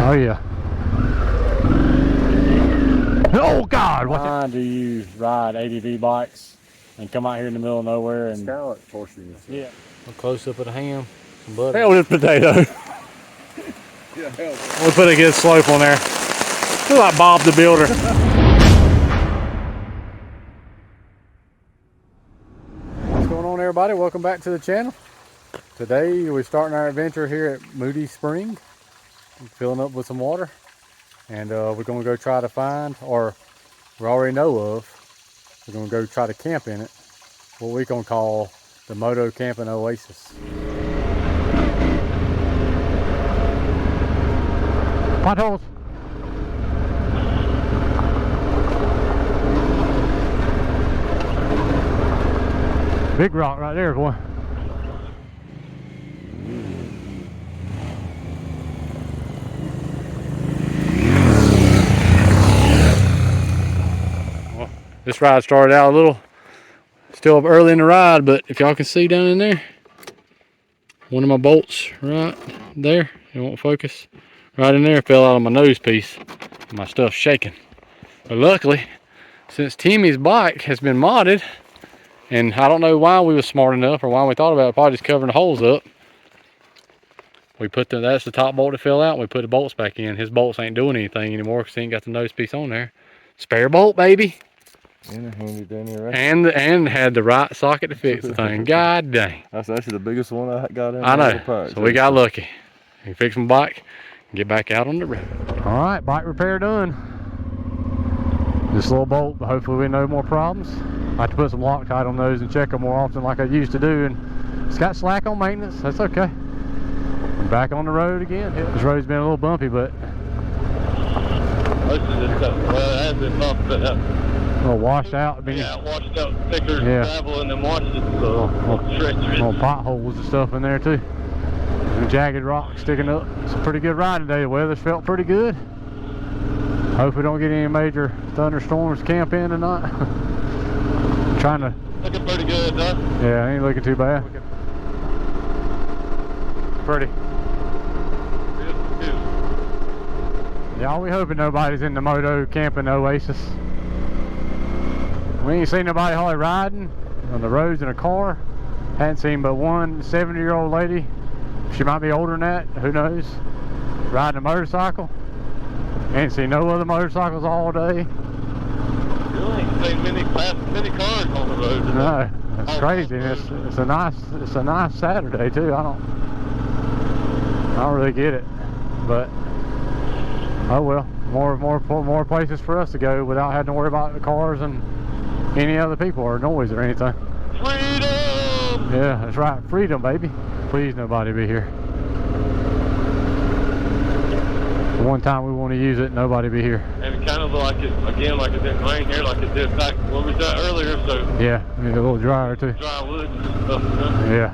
Oh yeah. Oh God! Why do you ride ADV bikes and come out here in the middle of nowhere and? It's kind of like forcing yourself. Yeah. A close up of the ham, some butter. Hell with potato. Yeah, hell. We'll put a good slope on there. Look like Bob the Builder. What's going on, everybody? Welcome back to the channel. Today we're starting our adventure here at Moody Spring. Filling up with some water. And we're going to go try to find, or we already know of, we're going to go try to camp in it. What we're going to call the Moto Camping Oasis. Potholes. Big rock right there, boy. Well, this ride started out a little, still early in the ride, but if y'all can see down in there, one of my bolts right there, it won't focus, right in there fell out of my nose piece. My stuff's shaking. But luckily, since Timmy's bike has been modded, and I don't know why we was smart enough or why we thought about it, probably just covering the holes up. We put that's the top bolt that fell out, and we put the bolts back in. His bolts ain't doing anything anymore because he ain't got the nose piece on there. Spare bolt, baby. And a handy dandy, right? And had the right socket to fix the thing. God dang. That's actually the biggest one I got in. I know. So we got lucky. We fixed my bike and get back out on the road. All right, bike repair done. This little bolt, but hopefully we no more problems. I have to put some Loctite on those and check them more often like I used to do, and it's got slack on maintenance. That's okay. I'm back on the road again. This road's been a little bumpy, but most of this stuff, well, it has been bumped, but a little washed out. yeah, washed out thicker Yeah. gravel and then washed it, so little potholes and stuff in there too. And jagged rocks sticking up. It's a pretty good ride today. The weather's felt pretty good. Hope we don't get any major thunderstorms to camp in tonight. Trying to. looking pretty good, huh? Yeah, ain't looking too bad. Pretty. Yeah, we hoping nobody's in the Moto Camping Oasis. We ain't seen nobody hardly riding on the roads in a car. Hadn't seen but one 70-year-old lady. She might be older than that, who knows, riding a motorcycle. Ain't seen no other motorcycles all day. You ain't seen many cars on the road today. No, that's crazy. And it's a nice Saturday too. I don't really get it, but oh well. More places for us to go without having to worry about the cars and any other people or noise or anything. Freedom! Yeah, that's right. Freedom, baby. Please nobody be here. One time we want to use it, nobody be here. And it kind of like it, again, like it didn't rain here like it did back when we did earlier, so. Yeah, a little drier too. Dry wood and stuff, you know? Yeah.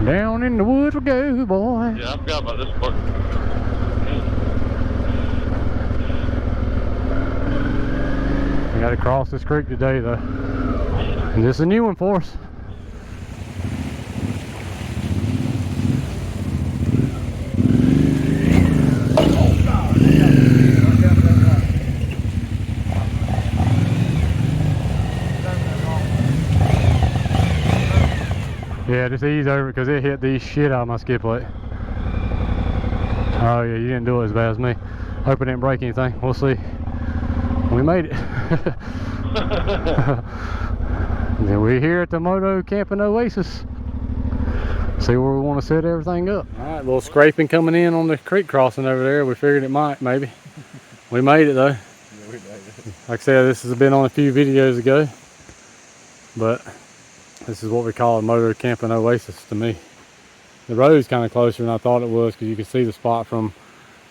Down in the woods we go, boy. Yeah, I forgot about this part. We got to cross this creek today though. And this is a new one for us. Yeah, just ease over because it hit the shit out of my skid plate. Oh yeah, you didn't do it as bad as me. Hope it didn't break anything. We'll see. We made it. Then we're here at the Moto Camping Oasis. See where we want to set everything up. All right, a little scraping coming in on the creek crossing over there. We figured it might, maybe. We made it though. Yeah, we made it. Like I said, this has been on a few videos ago, but this is what we call a Moto Camping Oasis to me. The road's kind of closer than I thought it was because you can see the spot from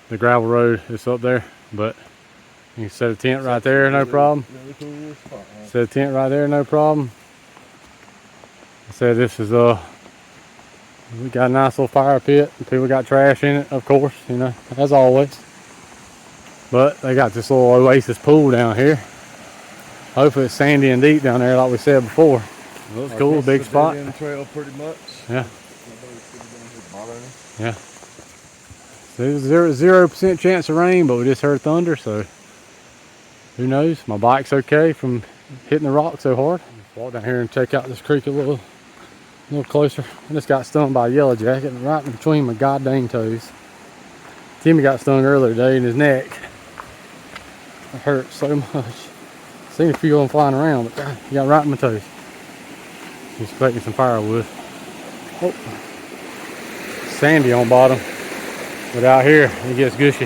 the gravel road that's up there, but you can set a tent right there, no problem. Really cool spot, huh? Set a tent right there, no problem. I said this is we got a nice little fire pit. People got trash in it, of course, you know, as always. But they got this little oasis pool down here. Hopefully it's sandy and deep down there like we said before. Looks cool, big spot. Trail pretty much. Yeah. Yeah. So there's 0% chance of rain, but we just heard thunder, so who knows? My bike's okay from hitting the rock so hard. Walk down here and check out this creek a little closer. I just got stung by a yellow jacket right in between my goddamn toes. Timmy got stung earlier today in his neck. It hurt so much. Seen a few of them flying around, but God, he got right in my toes. He's collecting some firewood. Oh, sandy on bottom, but out here it gets gushy.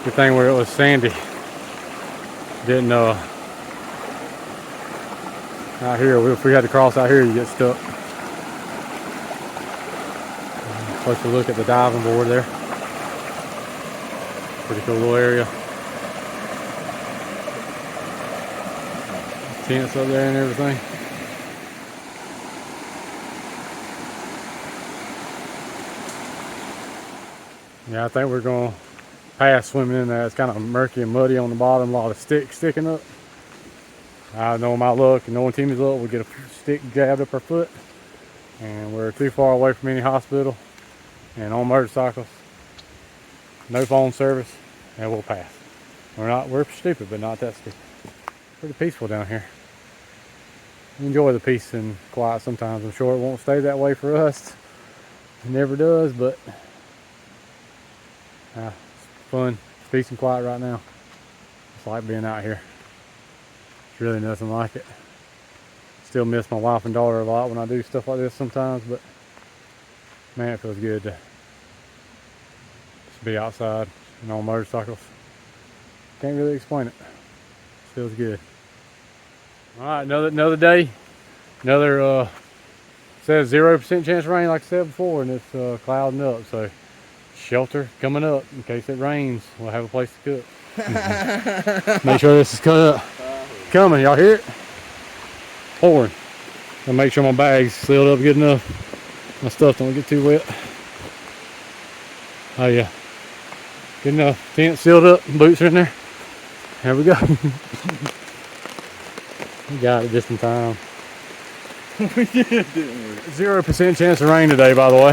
Good thing where it was sandy. Didn't out here, if we had to cross out here, you get stuck. Closer look at the diving board there. Pretty cool little area. Tents up there and everything. Yeah, I think we're going to pass swimming in there. It's kind of murky and muddy on the bottom, a lot of sticks sticking up. I know my luck and knowing Timmy's luck, we get a stick jabbed up our foot, and we're too far away from any hospital and on motorcycles. No phone service, and we'll pass. We're stupid, but not that stupid. Pretty peaceful down here. We enjoy the peace and quiet sometimes. I'm sure it won't stay that way for us. It never does, but it's fun. It's peace and quiet right now. It's like being out here. It's really nothing like it. Still miss my wife and daughter a lot when I do stuff like this sometimes, but man, it feels good to just be outside and on motorcycles. Can't really explain it. It feels good. All right, another day. Another says 0% chance of rain, like I said before, and it's clouding up. So shelter coming up in case it rains. We'll have a place to cook. Make sure this is cut up. Coming, y'all hear it? Pouring. I'll make sure my bag's sealed up good enough. My stuff don't get too wet. Oh yeah, good enough. Tent sealed up, boots are in there. There we go. We got it just in time. We did, didn't we? 0% chance of rain today, by the way.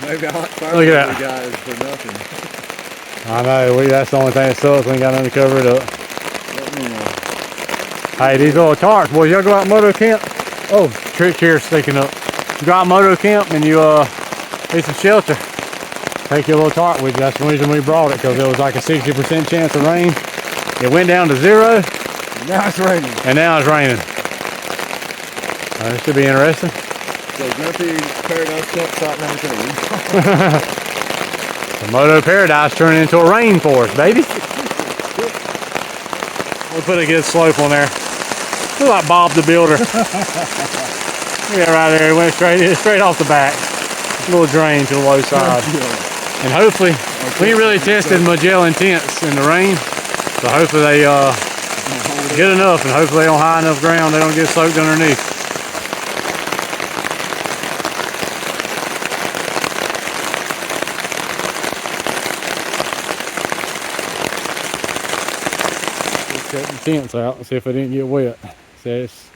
Maybe a hot fire Look at that. we got is for nothing. I know, that's the only thing that sucks. We ain't got nothing to cover it up. Let me know. Hey, these little tarps, boys, y'all go out moto camp. Oh, trick chair sticking up. You go out moto camp and you need some shelter. Take your little tarp with you. That's the reason we brought it, because it was like a 60% chance of rain. It went down to 0. Now it's raining. And now it's raining. This should be interesting. So Grumpy Paradise campsite now too. The Moto Paradise turning into a rainforest, baby. We'll put a good slope on there. Look like Bob the Builder. Yeah, right there. It went straight off the back. A little drain to the low side. And hopefully, we ain't really tested Magellan tents in the rain. So hopefully they good enough, and hopefully they on high enough ground they don't get soaked underneath. Let's check the tents out and see if they didn't get wet. See, it's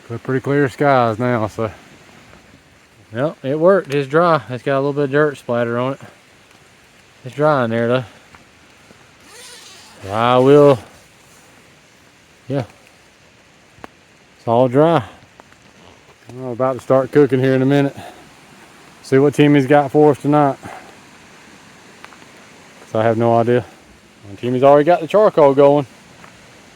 pretty clear skies now, so. Yep, it worked. It's dry. It's got a little bit of dirt splatter on it. It's dry in there though. I will, yeah, it's all dry. I'm about to start cooking here in a minute. See what Timmy's got for us tonight. So I have no idea. And Timmy's already got the charcoal going.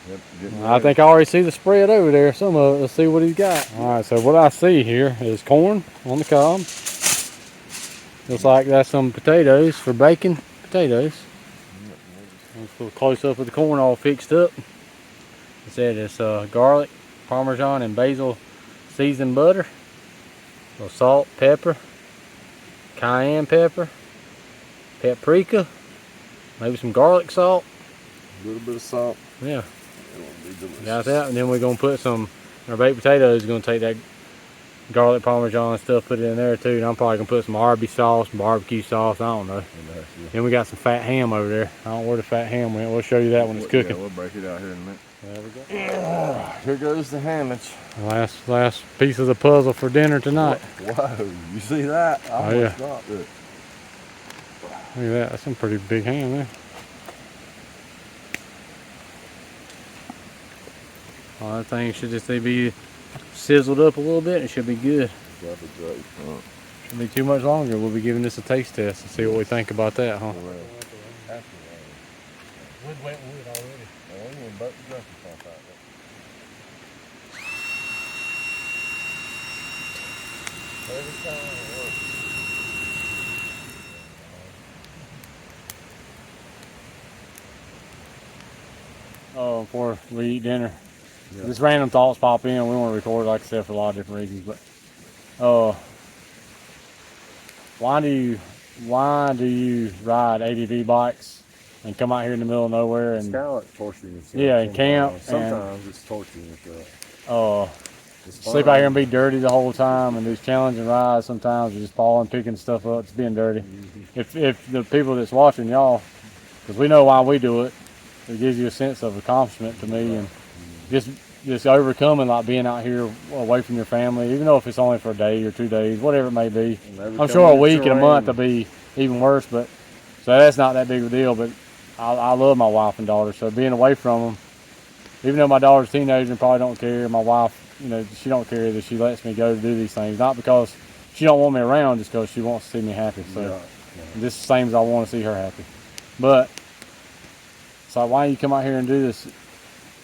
Yep, I think I already see the spread over there, some of it. Let's see what he's got. All right, so what I see here is corn on the cob. Looks like that's some potatoes for baking potatoes. Let's put a close up of the corn all fixed up. It said it's garlic, Parmesan, and basil seasoned butter. A little salt, pepper, cayenne pepper, paprika, maybe some garlic salt. A little bit of salt. Yeah. It'll be delicious. Got that, and then we're gonna put some. Our baked potatoes are gonna take that garlic Parmesan and stuff, put it in there too. And I'm probably gonna put some Arby's sauce, barbecue sauce. I don't know. Yeah. Then we got some fat ham over there. I don't know where the fat ham went. We'll show you that when it's cooking. Yeah, we'll break it out here in a minute. There we go. Here goes the hammage. Last piece of the puzzle for dinner tonight. Whoa, you see that? I Oh, almost yeah. dropped it. Look at that. That's some pretty big ham there. That thing should just be sizzled up a little bit. It should be good. Got the J front. Shouldn't be too much longer. We'll be giving this a taste test and see what we think about that, huh? Wood wet wood already. Oh, we ain't about to drink it off that. Every time it works. Oh, before we eat dinner. Just random thoughts pop in. We want to record, like I said, for a lot of different reasons. But why do you ride ADV bikes and come out here in the middle of nowhere It's and kind of like torturing yourself. Yeah, and camp Sometimes it's torturing yourself. It's sleep fun. out here and be dirty the whole time and these challenging rides? Sometimes you're just falling, picking stuff up, it's being dirty. If the people that's watching y'all, because we know why we do it, it gives you a sense of accomplishment to me, and just overcoming like being out here away from your family, even though if it's only for a day or 2 days, whatever it may be. I'm sure a week and a month will be even worse, but so that's not that big of a deal. But I love my wife and daughter, so being away from them, even though my daughter's a teenager and probably don't care, my wife, she don't care that she lets me go to do these things, not because she don't want me around, just because she wants to see me happy. So just the same as I want to see her happy. But so why don't you come out here and do this?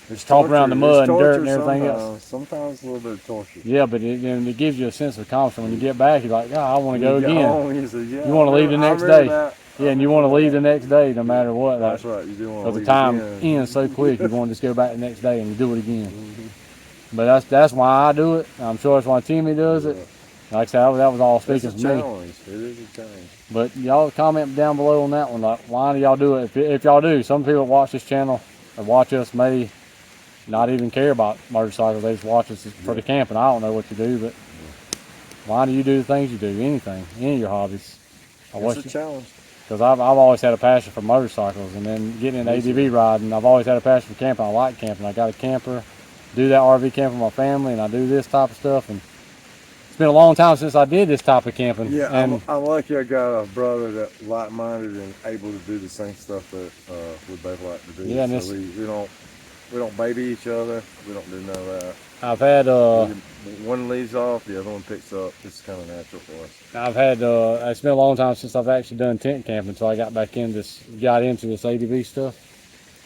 It's Stomp around the mud and dirt and everything sometimes. else. Sometimes a little bit of torture. Yeah, but it gives you a sense of accomplishment. When you get back, you're like, God, I want to go again. You You want to leave the next day. Yeah, and you want to leave the next day no matter what. That's right. You do want to Because leave the time again. ends so quick, you want to just go back the next day and do it again. But that's why I do it. I'm sure that's why Timmy does it. Like I said, that was all speaking It's for a me. challenge. It is a challenge. But y'all comment down below on that one. Like, why do y'all do it? If y'all do, some people watch this channel or watch us may not even care about motorcycles. They just watch us for the camping. I don't know what you do, but why do you do the things you do? Anything, any of your hobbies. It's a challenge. Because I've always had a passion for motorcycles, and then getting in ADV riding, I've always had a passion for camping. I like camping. I got a camper, do that RV camping with my family, and I do this type of stuff. And it's been a long time since I did this type of camping. Yeah, and I'm lucky I got a brother that's like-minded and able to do the same stuff that we both like to do. Yeah, and so we don't baby each other. We don't do none of that. I've had one leaves off, the other one picks up. It's kind of natural for us. I've had it's been a long time since I've actually done tent camping, so I got into this ADV stuff,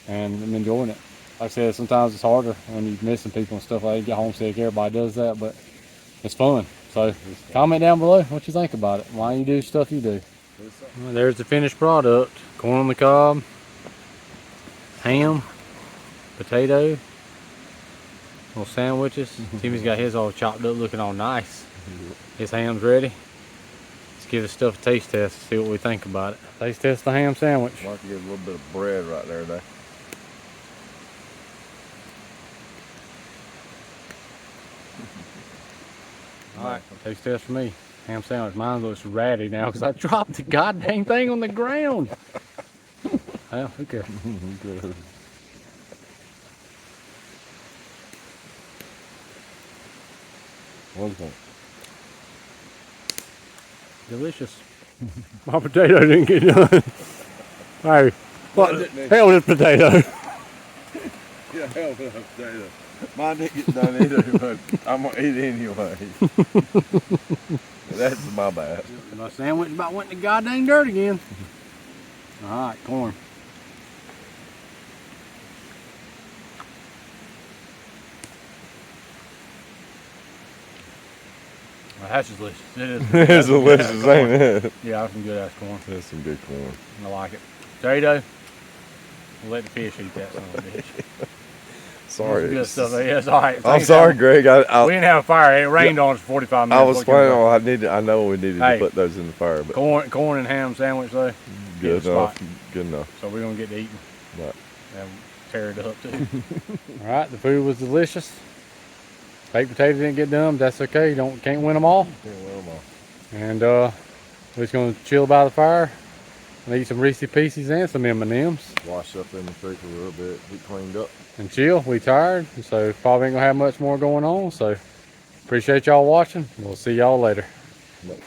and I'm enjoying it. Like I said, sometimes it's harder when you're missing people and stuff like that. You get homesick, everybody does that, but it's fun. So comment down below what you think about it. Why you do stuff you do. Well, there's the finished product. Corn on the cob, ham, potato, little sandwiches. Timmy's got his all chopped up, looking all nice. His ham's ready. Let's give this stuff a taste test, see what we think about it. Taste test the ham sandwich. I'd like to get a little bit of bread right there today. Alright, taste test for me. Ham sandwich. Mine looks ratty now because I dropped the goddamn thing on the ground. Well, who cares? Good. What's that? Delicious. My potato didn't get done. Hey, what? Hell with this potato. Yeah, hell with a potato. Mine didn't get done either, but I'm gonna eat it anyway. That's my bad. My sandwich about went in the goddamn dirt again. Alright, corn. Well, that's delicious. It is. It's delicious, ain't it? Yeah, that's some good ass corn. That's some good corn. I like it. Potato. We'll let the fish eat that son of a bitch. Sorry. Good stuff. Yeah, it's alright. I'm sorry, Greg. We didn't have a fire. It rained on us for 45 minutes. I was planning on. I know we needed to put those in the fire, but corn and ham sandwich though. good enough. Good enough. So we're gonna get to eating. Right. And tear it up too. All right, the food was delicious. Baked potatoes didn't get done, but that's okay. Can't win them all. Can't win them all. And we're just gonna chill by the fire, and eat some Reese's Pieces and some M&Ms. Wash up in the creek a little bit, get cleaned up. And chill. We tired, so probably ain't gonna have much more going on. So appreciate y'all watching. We'll see y'all later. But